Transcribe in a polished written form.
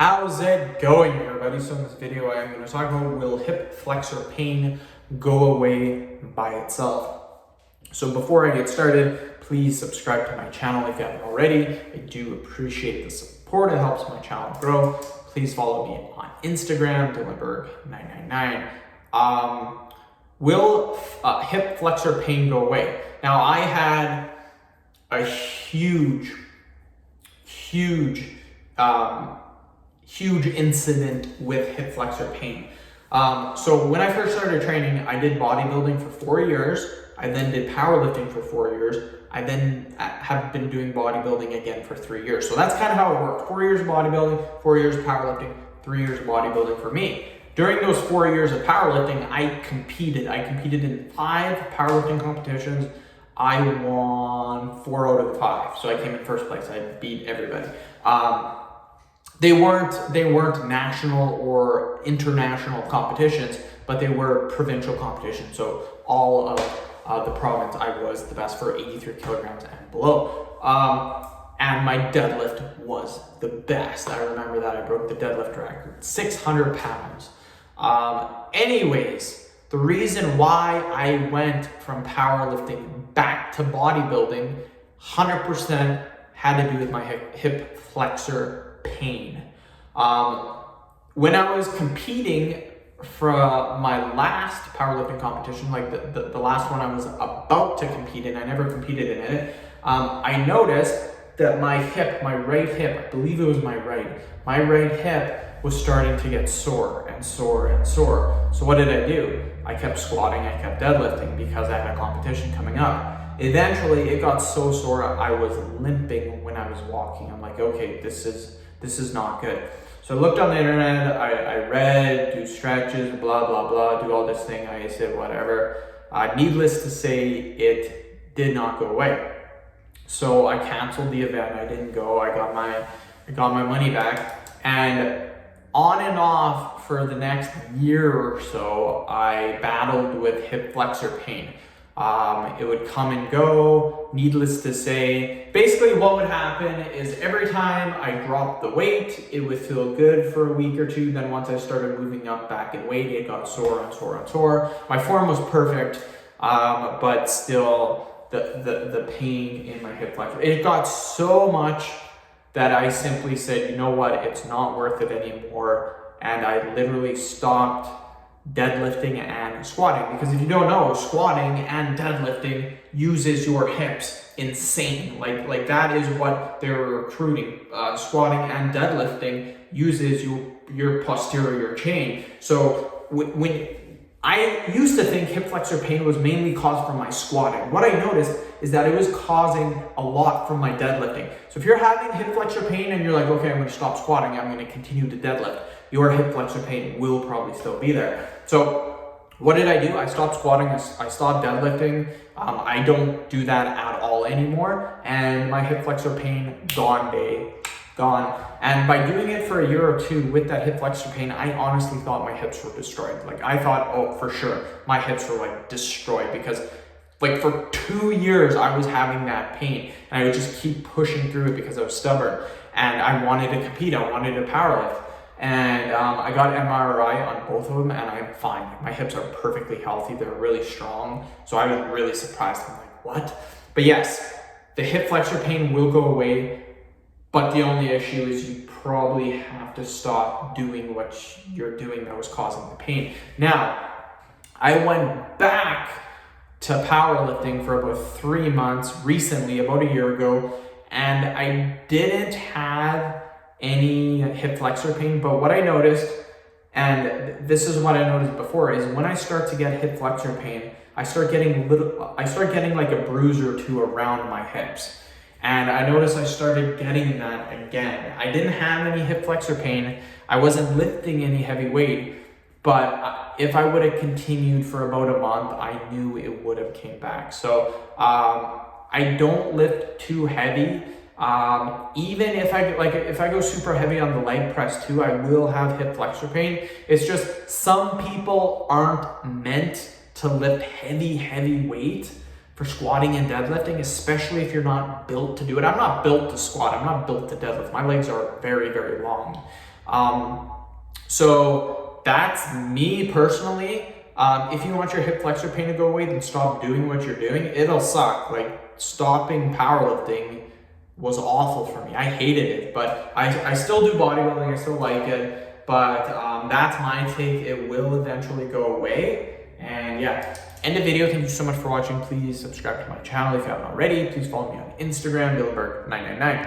How's it going, everybody? So in this video, I'm going to talk about, will hip flexor pain go away by itself? So before I get started, please subscribe to my channel if you haven't already. I do appreciate the support. It helps my channel grow. Please follow me on Instagram, Dylanberg999. Will hip flexor pain go away? Now, I had a huge incident with hip flexor pain. So when I first started training, I did bodybuilding for 4 years. I then did powerlifting for 4 years. I then have been doing bodybuilding again for 3 years. So that's kind of how it worked. 4 years of bodybuilding, 4 years of powerlifting, 3 years of bodybuilding for me. During those 4 years of powerlifting, I competed in 5 powerlifting competitions. I won 4 out of the 5. So I came in first place. I beat everybody. They weren't national or international competitions, but they were provincial competitions. So all of the province, I was the best for 83 kilograms and below. And my deadlift was the best. I remember that I broke the deadlift record, 600 pounds. Anyways, the reason why I went from powerlifting back to bodybuilding 100% had to do with my hip flexor pain. When I was competing for my last powerlifting competition, like the last one I was about to compete in, I never competed in it, I noticed that my right hip, I believe it was my right hip was starting to get sore and sore and sore. So what did I do? I kept squatting, I kept deadlifting because I had a competition coming up. Eventually it got so sore I was limping when I was walking. I'm like, okay, this is not good. So I looked on the internet, I read, do stretches, blah, blah, blah, do all this thing. I said, whatever. Needless to say, it did not go away. So I canceled the event. I didn't go. I got my money back. And on and off for the next year or so, I battled with hip flexor pain. It would come and go. Needless to say, basically what would happen is every time I dropped the weight, it would feel good for a week or two. Then once I started moving up back in weight, it got sore and sore and sore. My form was perfect, but still the pain in my hip flexor, it got so much that I simply said, you know what, it's not worth it anymore. And I literally stopped deadlifting and squatting, because if you don't know, squatting and deadlifting uses your hips insane. Like that is what they were recruiting. Squatting and deadlifting uses your posterior chain. So when I used to think hip flexor pain was mainly caused from my squatting, what I noticed is that it was causing a lot from my deadlifting. So if you're having hip flexor pain and you're like, okay, I'm going to stop squatting, I'm going to continue to deadlift, your hip flexor pain will probably still be there. So what did I do? I stopped squatting, I stopped deadlifting. I don't do that at all anymore. And my hip flexor pain, gone. And by doing it for a year or two with that hip flexor pain, I honestly thought my hips were destroyed. Like I thought, oh, for sure, my hips were like destroyed, because like for 2 years I was having that pain and I would just keep pushing through it because I was stubborn and I wanted to compete, I wanted to powerlift. And I got MRI on both of them and I'm fine. My hips are perfectly healthy, they're really strong. So I was really surprised. I'm like, what? But yes, the hip flexor pain will go away, but the only issue is you probably have to stop doing what you're doing that was causing the pain. Now, I went back to powerlifting for about 3 months recently, about a year ago, and I didn't have any hip flexor pain, but what I noticed, and this is what I noticed before, is when I start to get hip flexor pain, I start getting like a bruise or two around my hips. And I noticed I started getting that again. I didn't have any hip flexor pain. I wasn't lifting any heavy weight, but if I would have continued for about a month, I knew it would have came back. So I don't lift too heavy. Even if I go super heavy on the leg press too, I will have hip flexor pain. It's just some people aren't meant to lift heavy weight for squatting and deadlifting, especially if you're not built to do it. I'm not built to squat. I'm not built to deadlift. My legs are very, very long. So that's me personally. If you want your hip flexor pain to go away, then stop doing what you're doing. It'll suck. Like, stopping powerlifting was awful for me. I hated it, but I still do bodybuilding. I still like it, but that's my take. It will eventually go away. And yeah, end the video. Thank you so much for watching. Please subscribe to my channel if you haven't already. Please follow me on Instagram, Billeberg999.